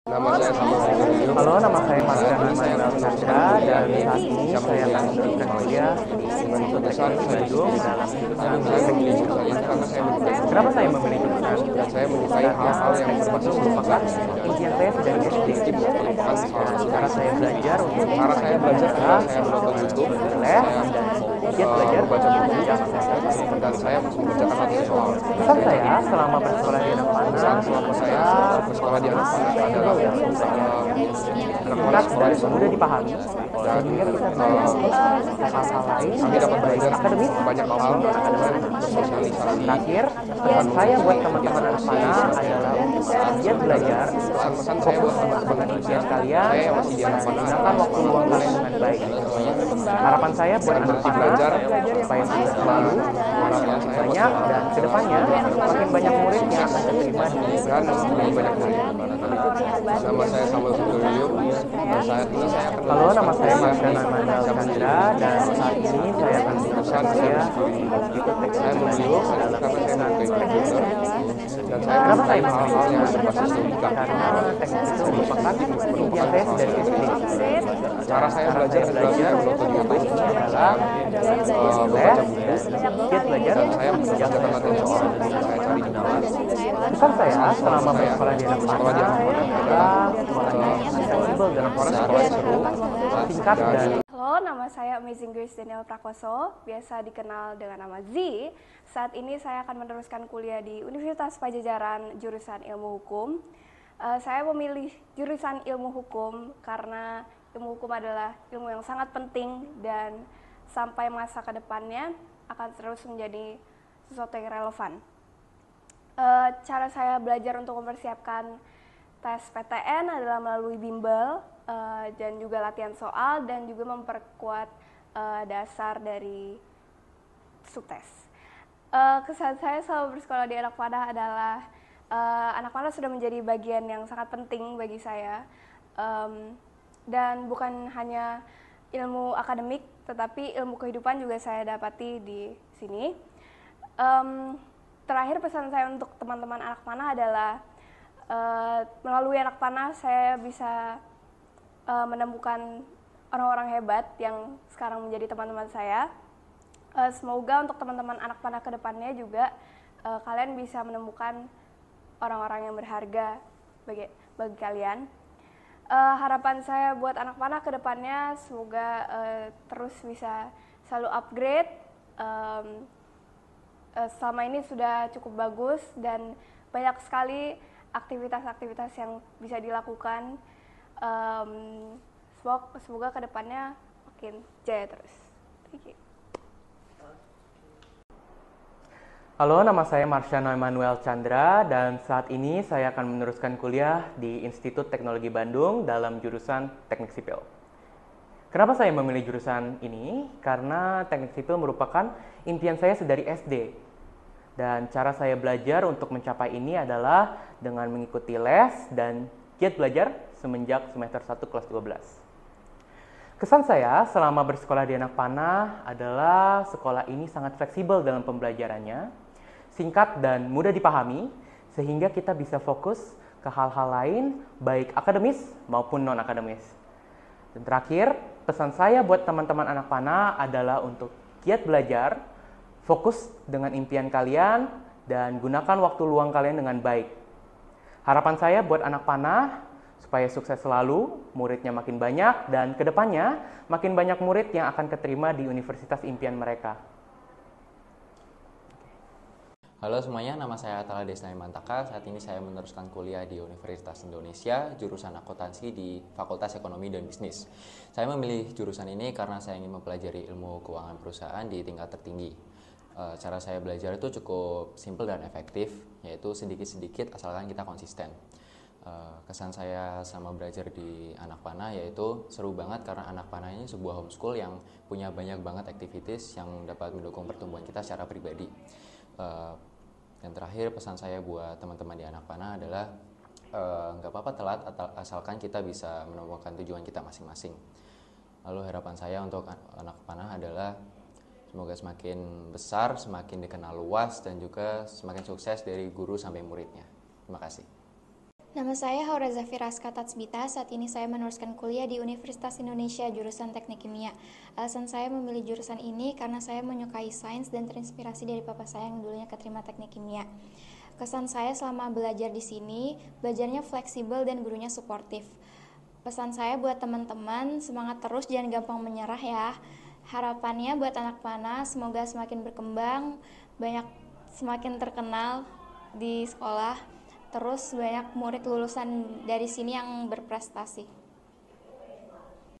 Nama saya Samuel Sendiriyo. Halo, nama saya Marjan Manuel Chandra dan saat ini saya akan meneruskan kuliah di Institut Teknologi Bandung dalam jurusan Teknik Sipil. Kenapa saya memilih jurusan? Dan saya menyukai hal-hal yang Teknik Sipil merupakan impian saya sejak SD. Cara saya belajar untuk setelah saya menonton YouTube, les dan giat belajar membaca buku, sejak SMP. dan saya mengerjakan latihan soal. Pesan saya selama bersekolah di anak panah Selama saya bersekolah di anak panah adalah singkat dan mudah dipahami sehingga kita bisa hal-hal lain kami dapat belajar akademis banyak hal bersosialisasi. Terakhir, pesan saya buat teman-teman anak panah adalah untuk giat belajar, Pesan saya buat dengan impian kalian, saya yang masih di anak panah gunakan waktu luang kalian dengan baik. Harapan saya buat anak panah belajar supaya sukses selalu, harapan saya buat banyak dan kedepannya makin banyak murid yang akan diterima di dan lebih banyak murid. Nama saya Samuel Sendiriyo dan saat ini saya akan Halo, nama saya Marjan Manuel Chandra dan saat ini saya akan meneruskan kuliah di Institut saya Teknologi memilih Bandung dalam karena saya jurusan menyukai teknik komputer sipil. dan saya Kenapa saya menyukai memilih hal-hal yang jurusan? berbasis logika. Karena teknik itu merupakan impian saya dari SD. Cara saya belajar adalah saya menonton YouTube, Adalah membaca buku, dan giat belajar dan saya mengerjakan latihan soal. Saya cari di dalam. Pesan saya selama bersekolah di anak panah adalah sekolahnya fleksibel dalam proses seru, singkat dan Halo, nama saya Amazing Grace Daniel Prakoso, biasa dikenal dengan nama Z. Saat ini saya akan meneruskan kuliah di Universitas Pajajaran jurusan Ilmu Hukum. Saya memilih jurusan Ilmu Hukum karena ilmu hukum adalah ilmu yang sangat penting dan sampai masa kedepannya akan terus menjadi sesuatu yang relevan. Cara saya belajar untuk mempersiapkan tes PTN adalah melalui bimbel dan juga latihan soal dan juga memperkuat dasar dari subtes. Kesan saya selama bersekolah di anak panah adalah anak panah sudah menjadi bagian yang sangat penting bagi saya, dan bukan hanya ilmu akademik tetapi ilmu kehidupan juga saya dapati di sini. Terakhir, pesan saya untuk teman-teman anak panah adalah melalui anak panah saya bisa menemukan orang-orang hebat yang sekarang menjadi teman-teman saya. Semoga untuk teman-teman anak panah ke depannya juga kalian bisa menemukan orang-orang yang berharga bagi kalian. Harapan saya buat anak panah ke depannya semoga terus bisa selalu upgrade. Selama ini sudah cukup bagus dan banyak sekali aktivitas-aktivitas yang bisa dilakukan. Semoga kedepannya makin jaya terus. Thank you. Halo, nama saya Marjan Manuel Chandra dan saat ini saya akan meneruskan kuliah di Institut Teknologi Bandung dalam jurusan Teknik Sipil. Kenapa saya memilih jurusan ini? Karena Teknik Sipil merupakan impian saya sedari SD. Dan cara saya belajar untuk mencapai ini adalah dengan mengikuti les dan giat belajar semenjak semester 1 kelas 12. Kesan saya selama bersekolah di anak panah adalah sekolah ini sangat fleksibel dalam pembelajarannya, singkat dan mudah dipahami, sehingga kita bisa fokus ke hal-hal lain, baik akademis maupun non-akademis. Dan terakhir, pesan saya buat teman-teman anak panah adalah untuk giat belajar, fokus dengan impian kalian, dan gunakan waktu luang kalian dengan baik. Harapan saya buat anak panah, supaya sukses selalu, muridnya makin banyak, dan kedepannya makin banyak murid yang akan keterima di universitas impian mereka. Halo semuanya, nama saya Atala Desnai Mantaka. Saat ini saya meneruskan kuliah di Universitas Indonesia, jurusan akuntansi di Fakultas Ekonomi dan Bisnis. Saya memilih jurusan ini karena saya ingin mempelajari ilmu keuangan perusahaan di tingkat tertinggi. Cara saya belajar itu cukup simpel dan efektif, yaitu sedikit-sedikit asalkan kita konsisten. Kesan saya sama belajar di anak panah yaitu seru banget karena anak panah ini sebuah homeschool yang punya banyak banget activities yang dapat mendukung pertumbuhan kita secara pribadi. Dan terakhir, pesan saya buat teman-teman di anak panah adalah nggak apa-apa telat asalkan kita bisa menemukan tujuan kita masing-masing. Lalu harapan saya untuk anak panah adalah semoga semakin besar, semakin dikenal luas, dan juga semakin sukses dari guru sampai muridnya. Terima kasih. Nama saya Haura Zafira Tatsbita. Saat ini saya meneruskan kuliah di Universitas Indonesia jurusan Teknik Kimia. Alasan saya memilih jurusan ini karena saya menyukai sains dan terinspirasi dari papa saya yang dulunya keterima Teknik Kimia. Kesan saya selama belajar di sini, belajarnya fleksibel dan gurunya suportif. Pesan saya buat teman-teman, semangat terus, jangan gampang menyerah ya. Harapannya buat anak panah, semoga semakin berkembang, semakin terkenal di sekolah. Terus banyak murid lulusan dari sini yang berprestasi.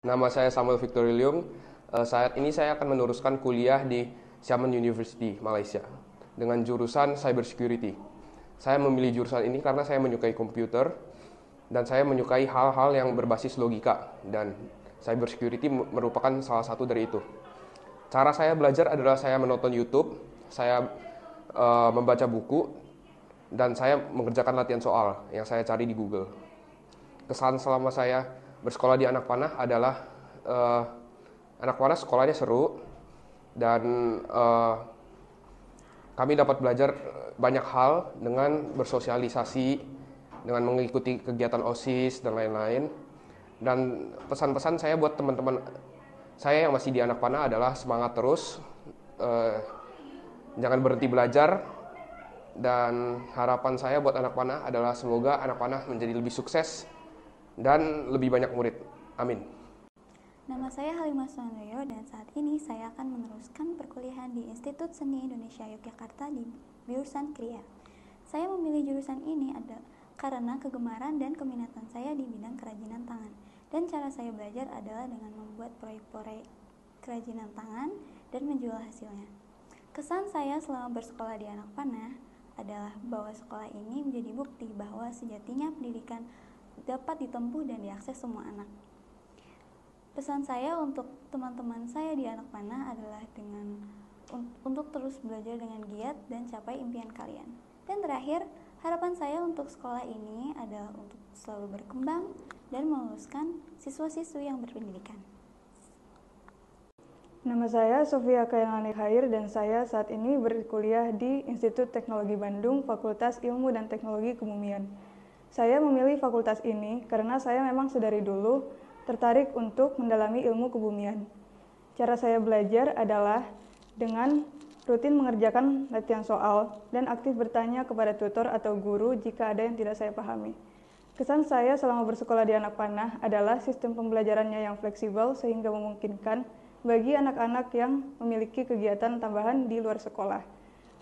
Nama saya Samuel Victor Leung. Saat ini saya akan meneruskan kuliah di Xiamen University, Malaysia, dengan jurusan Cybersecurity. Saya memilih jurusan ini karena saya menyukai komputer dan saya menyukai hal-hal yang berbasis logika, dan cybersecurity merupakan salah satu dari itu. Cara saya belajar adalah saya menonton YouTube, saya membaca buku, dan saya mengerjakan latihan soal yang saya cari di Google. Kesan selama saya bersekolah di Anak Panah adalah Anak Panah sekolahnya seru, dan kami dapat belajar banyak hal dengan bersosialisasi, dengan mengikuti kegiatan OSIS dan lain-lain. Dan pesan-pesan saya buat teman-teman saya yang masih di Anak Panah adalah semangat terus, jangan berhenti belajar. Dan harapan saya buat Anak Panah adalah semoga Anak Panah menjadi lebih sukses dan lebih banyak murid. Amin. Nama saya Halimah Suwandoyo dan saat ini saya akan meneruskan perkuliahan di Institut Seni Indonesia Yogyakarta di jurusan Kriya. Saya memilih jurusan ini karena kegemaran dan keminatan saya di bidang kerajinan tangan. Dan cara saya belajar adalah dengan membuat proyek-proyek kerajinan tangan dan menjual hasilnya. Kesan saya selama bersekolah di Anak Panah adalah bahwa sekolah ini menjadi bukti bahwa sejatinya pendidikan dapat ditempuh dan diakses semua anak. Pesan saya untuk teman-teman saya di Anak Panah adalah untuk terus belajar dengan giat dan capai impian kalian. Dan terakhir, harapan saya untuk sekolah ini adalah untuk selalu berkembang dan meluluskan siswa-siswi yang berpendidikan. Nama saya Sofia Kayanglani Khair dan saya saat ini berkuliah di Institut Teknologi Bandung, Fakultas Ilmu dan Teknologi Kebumian. Saya memilih fakultas ini karena saya memang sedari dulu tertarik untuk mendalami ilmu kebumian. Cara saya belajar adalah dengan rutin mengerjakan latihan soal dan aktif bertanya kepada tutor atau guru jika ada yang tidak saya pahami. Kesan saya selama bersekolah di Anak Panah adalah sistem pembelajarannya yang fleksibel sehingga memungkinkan bagi anak-anak yang memiliki kegiatan tambahan di luar sekolah.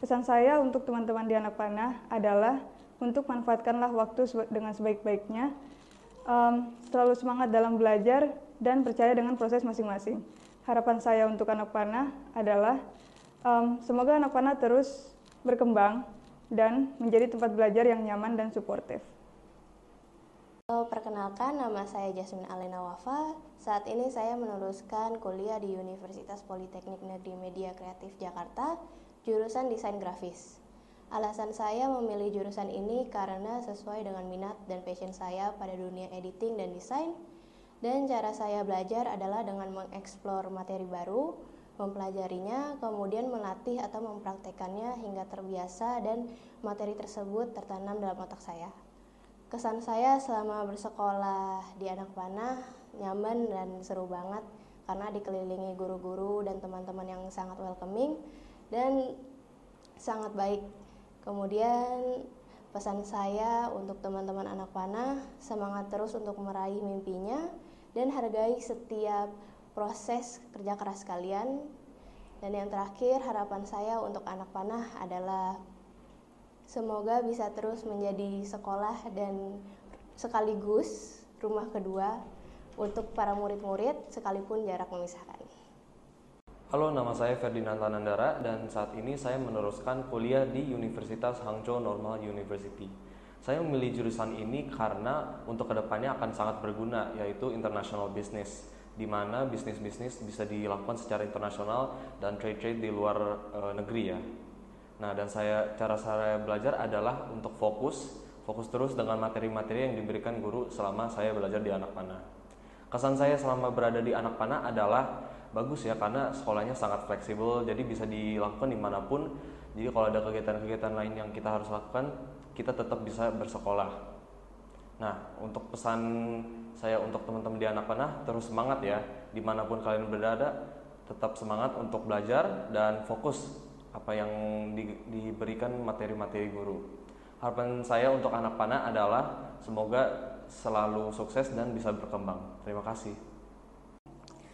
Pesan saya untuk teman-teman di Anak Panah adalah untuk manfaatkanlah waktu dengan sebaik-baiknya, selalu semangat dalam belajar dan percaya dengan proses masing-masing. Harapan saya untuk Anak Panah adalah semoga Anak Panah terus berkembang dan menjadi tempat belajar yang nyaman dan suportif. Perkenalkan, nama saya Jasmine Alena Wafa. Saat ini saya meneruskan kuliah di Universitas Politeknik Negeri Media Kreatif Jakarta, jurusan Desain Grafis. Alasan saya memilih jurusan ini karena sesuai dengan minat dan passion saya pada dunia editing dan desain. Dan cara saya belajar adalah dengan mengeksplor materi baru, mempelajarinya, kemudian melatih atau mempraktekannya hingga terbiasa dan materi tersebut tertanam dalam otak saya. Kesan saya selama bersekolah di Anak Panah nyaman dan seru banget karena dikelilingi guru-guru dan teman-teman yang sangat welcoming dan sangat baik. Kemudian pesan saya untuk teman-teman Anak Panah, semangat terus untuk meraih mimpinya dan hargai setiap proses kerja keras kalian. Dan yang terakhir, harapan saya untuk Anak Panah adalah semoga bisa terus menjadi sekolah dan sekaligus rumah kedua untuk para murid-murid sekalipun jarak memisahkan. Halo, nama saya Ferdinand Tanandara dan saat ini saya meneruskan kuliah di Universitas Hangzhou Normal University. Saya memilih jurusan ini karena untuk kedepannya akan sangat berguna, yaitu international business, di mana bisnis-bisnis bisa dilakukan secara internasional dan trade-trade di luar negeri ya. Nah, dan cara saya belajar adalah untuk fokus terus dengan materi-materi yang diberikan guru selama saya belajar di Anak Panah. Kesan saya selama berada di Anak Panah adalah bagus ya, karena sekolahnya sangat fleksibel, jadi bisa dilakukan dimanapun. Jadi kalau ada kegiatan-kegiatan lain yang kita harus lakukan, kita tetap bisa bersekolah. Nah, untuk pesan saya untuk teman-teman di Anak Panah, terus semangat ya, dimanapun kalian berada, tetap semangat untuk belajar dan fokus apa yang diberikan materi-materi guru. Harapan saya untuk Anak Panah adalah semoga selalu sukses dan bisa berkembang. Terima kasih.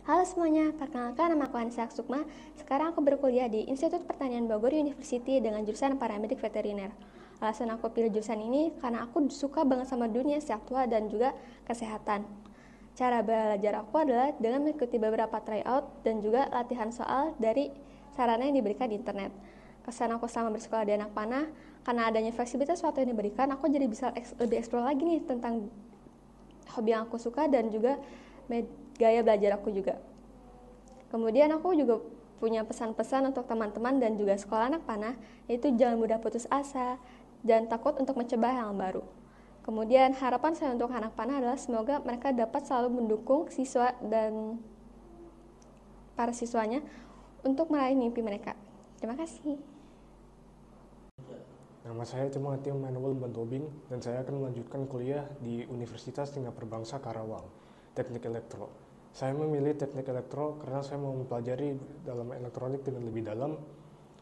Halo semuanya, perkenalkan nama aku Anissa Sukma. Sekarang aku berkuliah di Institut Pertanian Bogor University dengan jurusan Paramedik Veteriner. Alasan aku pilih jurusan ini karena aku suka banget sama dunia satwa dan juga kesehatan. Cara belajar aku adalah dengan mengikuti beberapa tryout dan juga latihan soal dari sarana yang diberikan di internet. Kesan aku selama bersekolah di Anak Panah, karena adanya fleksibilitas waktu yang diberikan, aku jadi bisa lebih eksplor lagi nih tentang hobi yang aku suka dan juga gaya belajar aku juga. Kemudian aku juga punya pesan-pesan untuk teman-teman dan juga sekolah Anak Panah, yaitu jangan mudah putus asa, dan takut untuk mencoba hal yang baru. Kemudian harapan saya untuk Anak Panah adalah semoga mereka dapat selalu mendukung siswa dan para siswanya untuk meraih mimpi mereka. Terima kasih. Nama saya Cemangati Manuel Bantobing dan saya akan melanjutkan kuliah di Universitas Singapura Bangsa Karawang, Teknik Elektro. Saya memilih teknik elektro karena saya mau mempelajari dalam elektronik dengan lebih dalam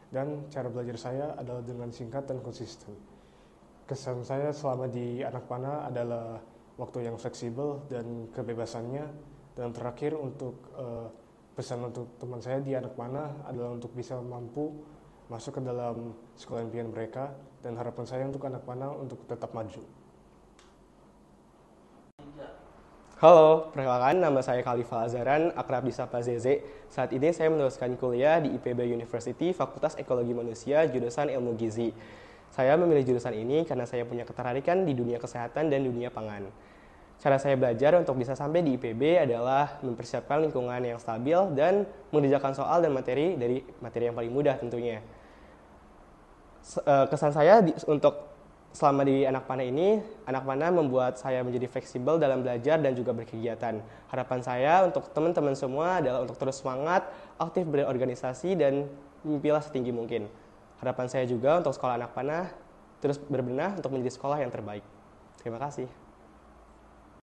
dan cara belajar saya adalah dengan singkat dan konsisten. Kesan saya selama di Anak Panah adalah waktu yang fleksibel dan kebebasannya. Dan terakhir untuk pesan untuk teman saya di Anak Panah adalah untuk bisa mampu masuk ke dalam sekolah impian mereka, dan harapan saya untuk Anak Panah untuk tetap maju. Halo, perkenalkan nama saya Khalifah Azaran, akrab disapa Zeze. Saat ini saya meneruskan kuliah di IPB University, Fakultas Ekologi Manusia, jurusan Ilmu Gizi. Saya memilih jurusan ini karena saya punya ketertarikan di dunia kesehatan dan dunia pangan. Cara saya belajar untuk bisa sampai di IPB adalah mempersiapkan lingkungan yang stabil dan mengerjakan soal dan materi dari materi yang paling mudah tentunya. Kesan saya untuk selama di Anak Panah ini, Anak Panah membuat saya menjadi fleksibel dalam belajar dan juga berkegiatan. Harapan saya untuk teman-teman semua adalah untuk terus semangat, aktif berorganisasi, dan mimpilah setinggi mungkin. Harapan saya juga untuk sekolah Anak Panah terus berbenah untuk menjadi sekolah yang terbaik. Terima kasih.